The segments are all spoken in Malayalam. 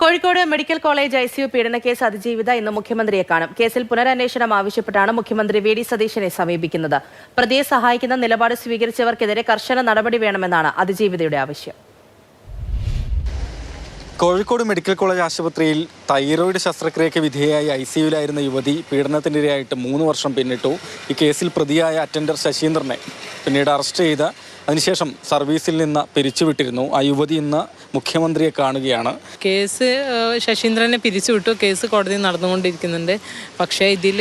കോഴിക്കോട് മെഡിക്കൽ കോളേജ് ICU പീഡനക്കേസ് അതിജീവിത ഇന്ന് മുഖ്യമന്ത്രിയെ കാണും. കേസിൽ പുനരന്വേഷണം ആവശ്യപ്പെട്ടാണ് മുഖ്യമന്ത്രി VD സതീശനെ സമീപിക്കുന്നത്. പ്രതിയെ സഹായിക്കുന്ന നിലപാട് സ്വീകരിച്ചവർക്കെതിരെ കർശന നടപടി വേണമെന്നാണ് അതിജീവിതയുടെ ആവശ്യം. കോഴിക്കോട് മെഡിക്കൽ കോളേജ് ആശുപത്രിയിൽ തൈറോയിഡ് ശസ്ത്രക്രിയയ്ക്ക് വിധേയയായി ICUവിലായിരുന്ന യുവതി പീഡനത്തിനിരയായിട്ട് 3 വർഷം പിന്നിട്ടു. ഈ കേസിൽ പ്രതിയായ അറ്റൻഡർ ശശീന്ദ്രനെ പിന്നീട് അറസ്റ്റ് ചെയ്ത് അതിനുശേഷം സർവീസിൽ നിന്ന് പിരിച്ചുവിട്ടിരുന്നു. ആ യുവതി ഇന്ന് മുഖ്യമന്ത്രിയെ കാണുകയാണ്. കേസ് ശശീന്ദ്രനെ പിരിച്ചുവിട്ടു. കേസ് കോടതി നടന്നുകൊണ്ടിരിക്കുന്നുണ്ട്. പക്ഷേ ഇതിൽ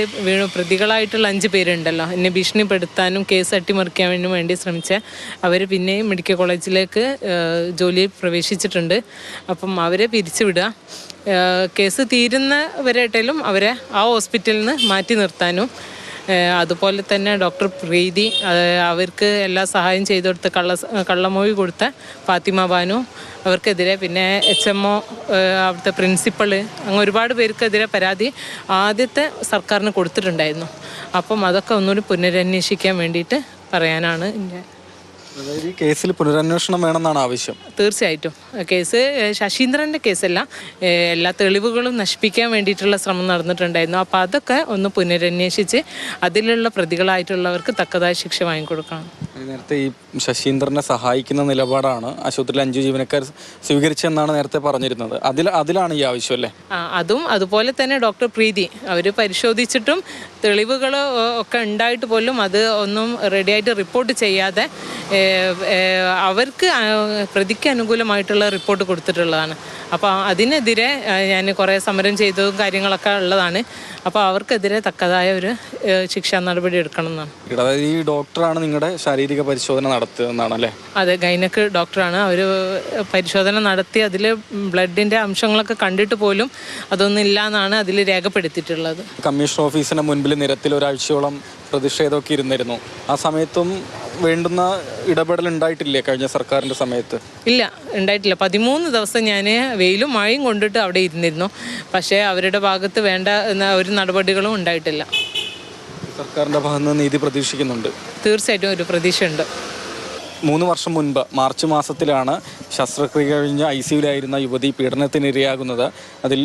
പ്രതികളായിട്ടുള്ള 5 പേരുണ്ടല്ലോ, എന്നെ ഭീഷണിപ്പെടുത്താനും കേസ് അട്ടിമറിക്കാനും വേണ്ടി ശ്രമിച്ച അവർ പിന്നെയും മെഡിക്കൽ കോളേജിലേക്ക് ജോലിയിൽ പ്രവേശിച്ചിട്ടുണ്ട്. അപ്പം അവരെ പിരിച്ചുവിടുക, കേസ് തീരുന്നവരായിട്ടാലും അവരെ ആ ഹോസ്പിറ്റലിൽ നിന്ന് മാറ്റി നിർത്താനും, അതുപോലെ തന്നെ ഡോക്ടർ പ്രീതി അവർക്ക് എല്ലാ സഹായം ചെയ്തു കൊടുത്ത് കള്ളമൊഴി കൊടുത്ത ഫാത്തിമ ബാനു അവർക്കെതിരെ, പിന്നെ HMO അവിടുത്തെ പ്രിൻസിപ്പള്, അങ്ങനെ ഒരുപാട് പേർക്കെതിരെ പരാതി ആദ്യത്തെ സർക്കാരിന് കൊടുത്തിട്ടുണ്ടായിരുന്നു. അപ്പം അതൊക്കെ ഒന്നുകൂടി പുനരന്വേഷിക്കാൻ വേണ്ടിയിട്ട് പറയാനാണ് എൻ്റെ. ഈ കേസിൽ പുനരന്വേഷണം വേണമെന്നാണ് ആവശ്യം. തീർച്ചയായിട്ടും കേസ് ശശീന്ദ്രൻ്റെ കേസല്ല, എല്ലാ തെളിവുകളും നശിപ്പിക്കാൻ വേണ്ടിയിട്ടുള്ള ശ്രമം നടന്നിട്ടുണ്ടായിരുന്നു. അപ്പോൾ അതൊക്കെ ഒന്ന് പുനരന്വേഷിച്ച് അതിലുള്ള പ്രതികളായിട്ടുള്ളവർക്ക് തക്കതായ ശിക്ഷ വാങ്ങിക്കൊടുക്കണം. നേരത്തെ ഈ ശശീന്ദ്രനെ സഹായിക്കുന്ന നിലപാടാണ് ആശുപത്രിയിൽ 5 ജീവനക്കാർ സ്വീകരിച്ചെന്നാണ് നേരത്തെ പറഞ്ഞിരുന്നത്. അതിലാണ് ഈ ആവശ്യം അല്ലേ? അതും അതുപോലെ തന്നെ ഡോക്ടർ പ്രീതി അവർ പരിശോധിച്ചിട്ടും തെളിവുകൾ ഒക്കെ ഉണ്ടായിട്ട് പോലും അത് ഒന്നും റെഡിയായിട്ട് റിപ്പോർട്ട് ചെയ്യാതെ അവർക്ക് പ്രതിക്ക് അനുകൂലമായിട്ടുള്ള റിപ്പോർട്ട് കൊടുത്തിട്ടുള്ളതാണ്. അപ്പോൾ അതിനെതിരെ ഞാൻ കുറേ സമരം ചെയ്തതും കാര്യങ്ങളൊക്കെ ഉള്ളതാണ്. അപ്പോൾ അവർക്കെതിരെ തക്കതായ ഒരു ശിക്ഷാ നടപടി എടുക്കണം എന്നാണ്. അതായത് ഈ ഡോക്ടറാണ് നിങ്ങളുടെ ശാരീരിക പരിശോധന നടത്തുന്നതാണ് അല്ലേ? അതെ, ഗൈനക്ക് ഡോക്ടറാണ്. അവർ പരിശോധന നടത്തി അതിൽ ബ്ലഡിൻ്റെ അംശങ്ങളൊക്കെ കണ്ടിട്ട് പോലും അതൊന്നും ഇല്ല എന്നാണ് അതിൽ രേഖപ്പെടുത്തിയിട്ടുള്ളത്. കമ്മീഷൻ ഓഫീസിന് മുൻപിൽ നിരത്തിൽ ഒരാഴ്ചയോളം പ്രതിഷേധമൊക്കെ ഇരുന്നിരുന്നു. ആ സമയത്തും വേണ്ടുന്ന ഇടപെടൽ ഉണ്ടായിട്ടില്ലേ കഴിഞ്ഞ സർക്കാരിൻ്റെ സമയത്ത്? ഇല്ല, ഉണ്ടായിട്ടില്ല. 13 ദിവസം ഞാൻ വെയിലും മഴയും കൊണ്ടിട്ട് അവിടെ ഇരുന്നിരുന്നു. പക്ഷേ അവരുടെ ഭാഗത്ത് വേണ്ട ഒരു നടപടികളും ഉണ്ടായിട്ടില്ല. സർക്കാരിൻ്റെ ഭാഗത്ത് നിന്ന് നീതി പ്രതീക്ഷിക്കുന്നുണ്ട്? തീർച്ചയായിട്ടും ഒരു പ്രതീക്ഷയുണ്ട്. 3 വർഷം മുൻപ് മാർച്ച് മാസത്തിലാണ് ശസ്ത്രക്രിയ കഴിഞ്ഞ് ICUവിലായിരുന്ന യുവതി പീഡനത്തിനിരയാകുന്നത്. അതിൽ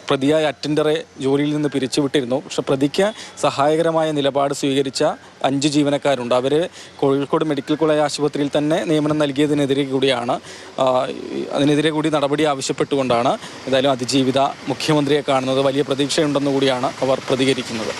പ്രതിയായ അറ്റൻഡറെ ജോലിയിൽ നിന്ന് പിരിച്ചുവിട്ടിരുന്നു. പക്ഷെ പ്രതിക്ക് സഹായകരമായ നിലപാട് സ്വീകരിച്ച 5 ജീവനക്കാരുണ്ട്. അവർ കോഴിക്കോട് മെഡിക്കൽ കോളേജ് ആശുപത്രിയിൽ തന്നെ നിയമനം നൽകിയതിനെതിരെ കൂടിയാണ്, അതിനെതിരെ കൂടി നടപടി ആവശ്യപ്പെട്ടുകൊണ്ടാണ് ഏതായാലും അതിജീവിത മുഖ്യമന്ത്രിയെ കാണുന്നത്. വലിയ പ്രതീക്ഷയുണ്ടെന്ന് കൂടിയാണ് അവർ പ്രതികരിക്കുന്നത്.